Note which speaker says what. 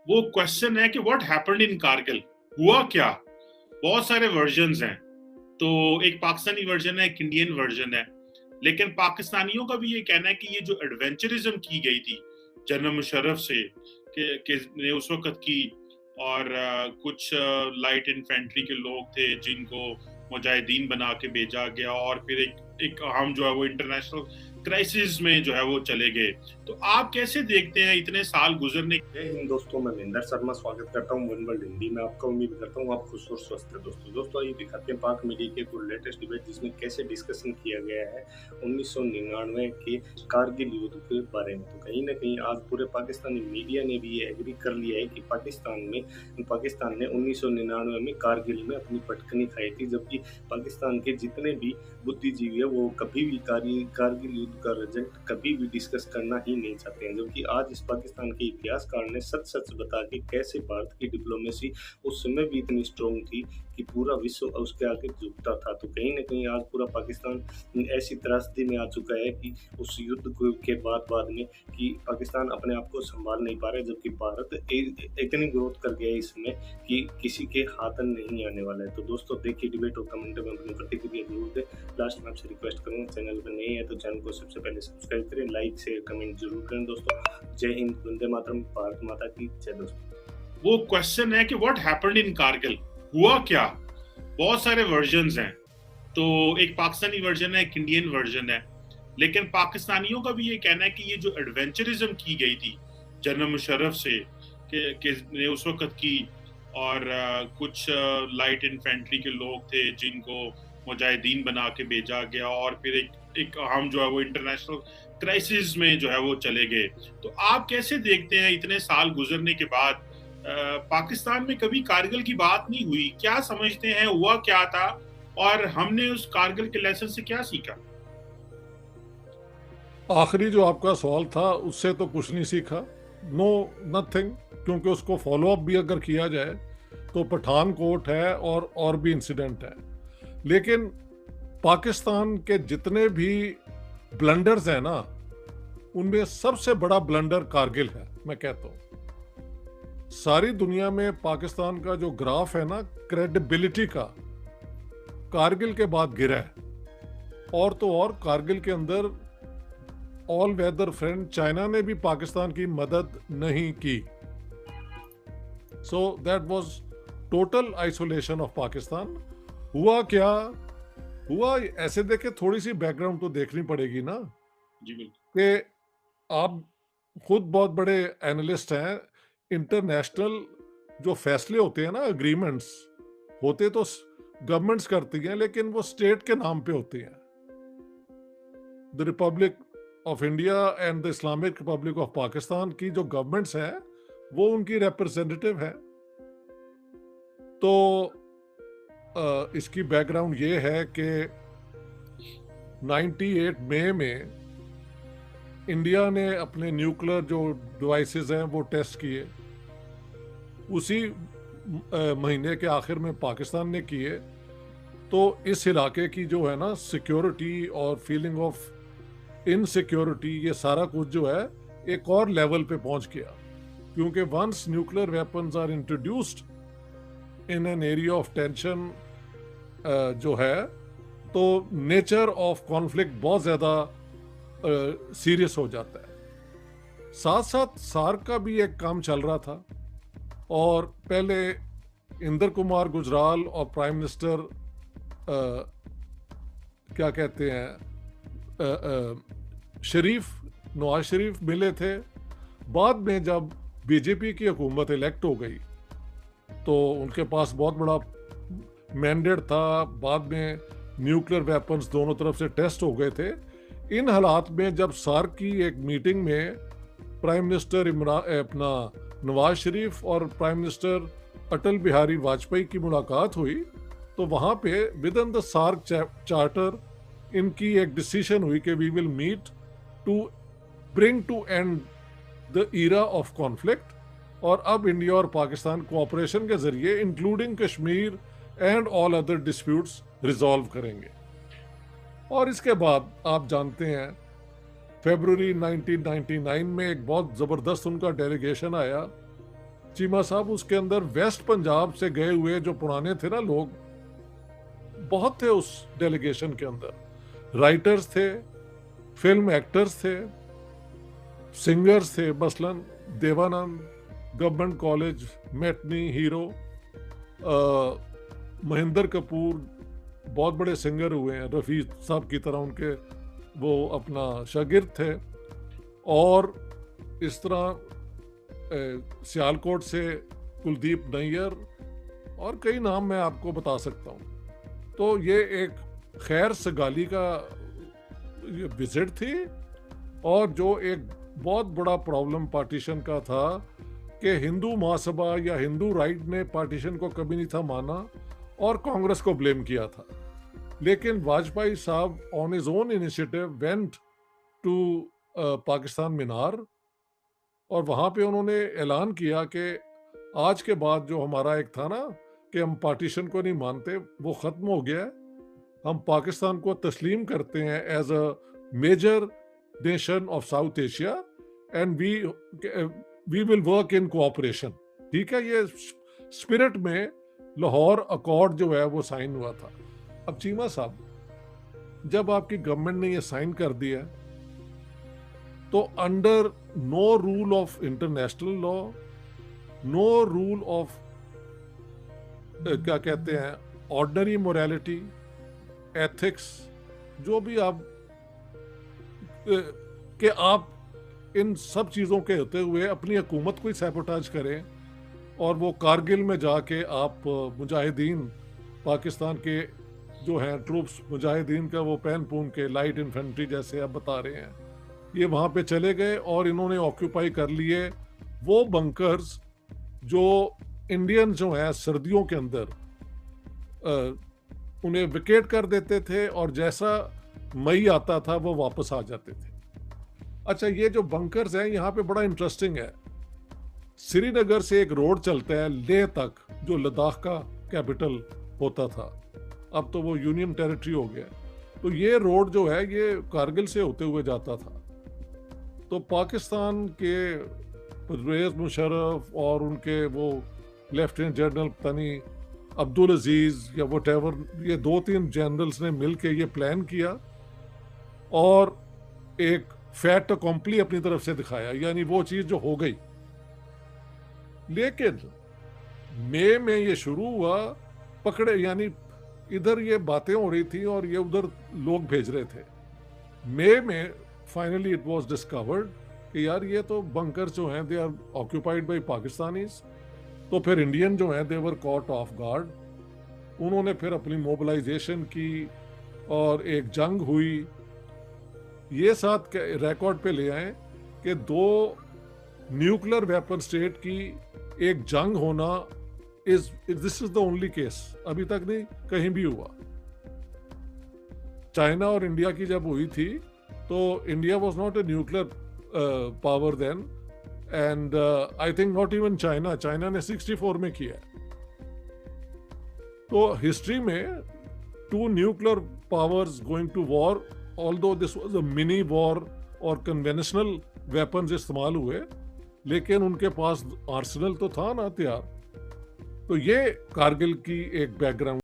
Speaker 1: वो क्वेश्चन है कि व्हाट हैपेंड इन कारगिल, हुआ क्या। बहुत सारे वर्जन्स हैं, तो एक पाकिस्तानी वर्जन है, एक इंडियन वर्जन है। लेकिन पाकिस्तानियों का भी ये कहना है कि ये जो एडवेंचरिज्म की गई थी जनरल मुशर्रफ से कि ने उस वक्त की, और कुछ लाइट इन्फेंट्री के लोग थे जिनको मुजाहिदीन बना के भेजा गया, और फिर एक हम जो है वो इंटरनेशनल क्राइसिस में जो है वो चले गए। तो आप कैसे देखते हैं इतने साल गुजरने।
Speaker 2: जय हिंद दोस्तों, मैं महेंद्र शर्मा स्वागत करता हूं वन वर्ल्ड हिंदी में आपका। उम्मीद करता हूं आप खुश और स्वस्थ हैं। दोस्तों आइए दिखाते हैं पाक मीडिया के कुछ लेटेस्ट डिबेट जिसमें कैसे डिस्कशन किया गया है 1999 के कारगिल युद्ध के बारे में। तो कहीं ना कहीं आज पूरे पाकिस्तानी मीडिया ने भी ये एग्री कर लिया है कि पाकिस्तान ने 1999 में कारगिल में अपनी पटकनी खाई थी, जबकि पाकिस्तान के जितने भी बुद्धिजीवी है वो कभी भी कारगिल युद्ध का रिजल्ट कभी भी डिस्कस करना ही नहीं चाहते हैं। जबकि आज इस पाकिस्तान के इतिहासकार ने सच सच बता के कैसे भारत की डिप्लोमेसी उस समय भी इतनी स्ट्रॉन्ग थी कि पूरा विश्व उसके आगे झुकता था। तो कहीं ना कहीं आज पूरा पाकिस्तान ऐसी त्रासदी में आ चुका है कि उस युद्ध के बाद में कि पाकिस्तान अपने आप को संभाल नहीं पा रहा है, जबकि भारत इतनी ग्रोथ कर गया है इसमें कि किसी के हाथ नहीं आने वाला है। तो दोस्तों देखिए डिबेट और कमेंट में अपनी प्रतिक्रिया जरूर दें। लास्ट में आपसे रिक्वेस्ट करूंगा, चैनल पर नए हैं तो चैनल को सबसे पहले सब्सक्राइब करें, लाइक शेयर कमेंट जरूर करें। दोस्तों जय हिंद, वंदे मातरम, भारत माता की जय। दोस्तों
Speaker 1: वो क्वेश्चन है कि व्हाट हैपेंड इन कारगिल, हुआ क्या। बहुत सारे वर्जन्स हैं, तो एक पाकिस्तानी वर्जन है, एक इंडियन वर्जन है। लेकिन पाकिस्तानियों का भी ये कहना है कि ये जो एडवेंचरिज्म की गई थी जनरल मुशर्रफ से कि ने उस वक्त की, और कुछ लाइट इन्फेंट्री के लोग थे जिनको मुजाहिदीन बना के भेजा गया, और फिर एक हम जो है वो इंटरनेशनल क्राइसिस में जो है वो चले गए। तो आप कैसे देखते हैं इतने साल गुजरने के बाद पाकिस्तान में कभी कारगिल की बात नहीं हुई? क्या समझते हैं हुआ क्या था, और हमने उस कारगिल के लेसन से क्या सीखा?
Speaker 3: आखिरी जो आपका सवाल था उससे तो कुछ नहीं सीखा, नो नथिंग, क्योंकि उसको फॉलो अप भी अगर किया जाए तो पठानकोट है और भी इंसिडेंट है। लेकिन पाकिस्तान के जितने भी ब्लंडर्स हैं ना, उनमें सबसे बड़ा ब्लंडर कारगिल है। मैं कहता हूँ सारी दुनिया में पाकिस्तान का जो ग्राफ है ना क्रेडिबिलिटी का, कारगिल के बाद गिरा है। और तो और कारगिल के अंदर ऑल वेदर फ्रेंड चाइना ने भी पाकिस्तान की मदद नहीं की। So that was total isolation of Pakistan. हुआ क्या हुआ, ऐसे देखे थोड़ी सी बैकग्राउंड तो देखनी पड़ेगी ना,
Speaker 1: जी बिल्कुल।
Speaker 3: कि आप खुद बहुत बड़े एनालिस्ट हैं। इंटरनेशनल जो फैसले होते हैं ना, एग्रीमेंट्स होते तो गवर्नमेंट्स करती हैं, लेकिन वो स्टेट के नाम पे होती हैं। The Republic of India and the Islamic Republic of Pakistan की जो गवर्नमेंट्स हैं वो उनकी रिप्रेजेंटेटिव है। तो इसकी बैकग्राउंड ये है कि 98 मई में इंडिया ने अपने न्यूक्लियर जो डिवाइसेस हैं वो टेस्ट किए। उसी महीने के आखिर में पाकिस्तान ने किए। तो इस इलाके की जो है ना सिक्योरिटी और फीलिंग ऑफ इनसिक्योरिटी, ये सारा कुछ जो है एक और लेवल पे पहुंच गया, क्योंकि once nuclear weapons are introduced in an area of tension जो है, तो नेचर ऑफ कॉन्फ्लिक्ट बहुत ज़्यादा सीरियस हो जाता है। साथ साथ सार्क का भी एक काम चल रहा था, और पहले इंदर कुमार गुजराल और प्राइम मिनिस्टर क्या कहते हैं नवाज शरीफ मिले थे। बाद में जब बीजेपी की हुकूमत इलेक्ट हो गई तो उनके पास बहुत बड़ा मैंडेट था। बाद में न्यूक्लियर वेपन्स दोनों तरफ से टेस्ट हो गए थे। इन हालात में जब सार्क की एक मीटिंग में प्राइम मिनिस्टर अपना नवाज शरीफ और प्राइम मिनिस्टर अटल बिहारी वाजपेयी की मुलाकात हुई, तो वहाँ पे within the SAARC charter इनकी एक डिसीजन हुई कि we will meet to bring to end the era of conflict, और अब इंडिया और पाकिस्तान कोऑपरेशन के जरिए including Kashmir and all other disputes resolve करेंगे। और इसके बाद आप जानते हैं फरवरी 1999 में एक बहुत ज़बरदस्त उनका डेलीगेशन आया चीमा साहब, उसके अंदर वेस्ट पंजाब से गए हुए जो पुराने थे ना लोग, बहुत थे उस डेलीगेशन के अंदर। राइटर्स थे, फिल्म एक्टर्स थे, सिंगर्स थे, मसलन Devanand, government college, matinee, hero, Mahendra Kapoor, बहुत बड़े सिंगर हुए हैं, रफ़ी साहब की तरह उनके वो अपना शागिर्द थे। और इस तरह सियालकोट से कुलदीप नैयर और कई नाम मैं आपको बता सकता हूँ। तो ये एक खैर सगाली का विजिट थी, और जो एक बहुत बड़ा प्रॉब्लम पार्टीशन का था कि हिंदू महासभा या हिंदू राइट ने पार्टीशन को कभी नहीं था माना और कांग्रेस को ब्लेम किया था। लेकिन वाजपेयी साहब on his own initiative went to Pakistan Minar, और वहाँ पे उन्होंने ऐलान किया कि आज के बाद जो हमारा एक था ना कि हम पार्टीशन को नहीं मानते, वो ख़त्म हो गया है। हम पाकिस्तान को तस्लीम करते हैं as a major nation of South Asia, and we will work in cooperation. ठीक है, ये स्पिरिट में लाहौर अकॉर्ड जो है वो साइन हुआ था। अब चीमा साहब, जब आपकी गवर्नमेंट ने ये साइन कर दिया, तो under no rule of international law, no rule of क्या कहते हैं ऑर्डिनरी मोरालिटी, एथिक्स, जो भी आप कि आप इन सब चीज़ों के होते हुए अपनी हुकूमत को ही सैबोटाज करें, और वो कारगिल में जाके आप मुजाहिदीन पाकिस्तान के जो हैं ट्रूप्स, मुजाहिदीन का वो पहन पून के लाइट इन्फेंट्री जैसे आप बता रहे हैं, ये वहाँ पे चले गए और इन्होंने ऑक्यूपाई कर लिए वो बंकर्स जो इंडियन जो हैं सर्दियों के अंदर उन्हें विकेट कर देते थे, और जैसा मई आता था वो वापस आ जाते थे। अच्छा, ये जो बंकर्स हैं यहाँ पे बड़ा इंटरेस्टिंग है। श्रीनगर से एक रोड चलता है लेह तक, जो लद्दाख का कैपिटल होता था, अब तो वो यूनियन टेरिटरी हो गया। तो ये रोड जो है ये कारगिल से होते हुए जाता था। तो पाकिस्तान के परवेज़ मुशर्रफ और उनके वो लेफ्टिनेंट जनरल पता नहीं अब्दुल अजीज़ या वटेवर, ये 2-3 जनरल्स ने मिलके ये प्लान किया और एक फैट अकॉम्पली अपनी तरफ से दिखाया, यानी वो चीज़ जो हो गई। लेकिन मई में ये शुरू हुआ पकड़े, यानी इधर ये बातें हो रही थी और ये उधर लोग भेज रहे थे। मई में फाइनली इट वाज डिस्कवर्ड कि यार ये तो बंकर जो हैं they are occupied by Pakistanis. तो फिर इंडियन जो हैं they were caught off guard. उन्होंने फिर अपनी मोबिलाइजेशन की और एक जंग हुई। ये साथ रिकॉर्ड पे ले आए कि 2 न्यूक्लियर वेपन स्टेट की एक जंग होना this is the only case, अभी तक नहीं कहीं भी हुआ। चाइना और इंडिया की जब हुई थी तो India was not a nuclear power then, and I think not even China ने 64 में किया। तो हिस्ट्री में 2 nuclear powers going to war, although this was a mini war और कन्वेंशनल वेपन्स इस्तेमाल हुए, लेकिन उनके पास आर्सेनल तो था ना हथियार। तो ये कारगिल की एक बैकग्राउंड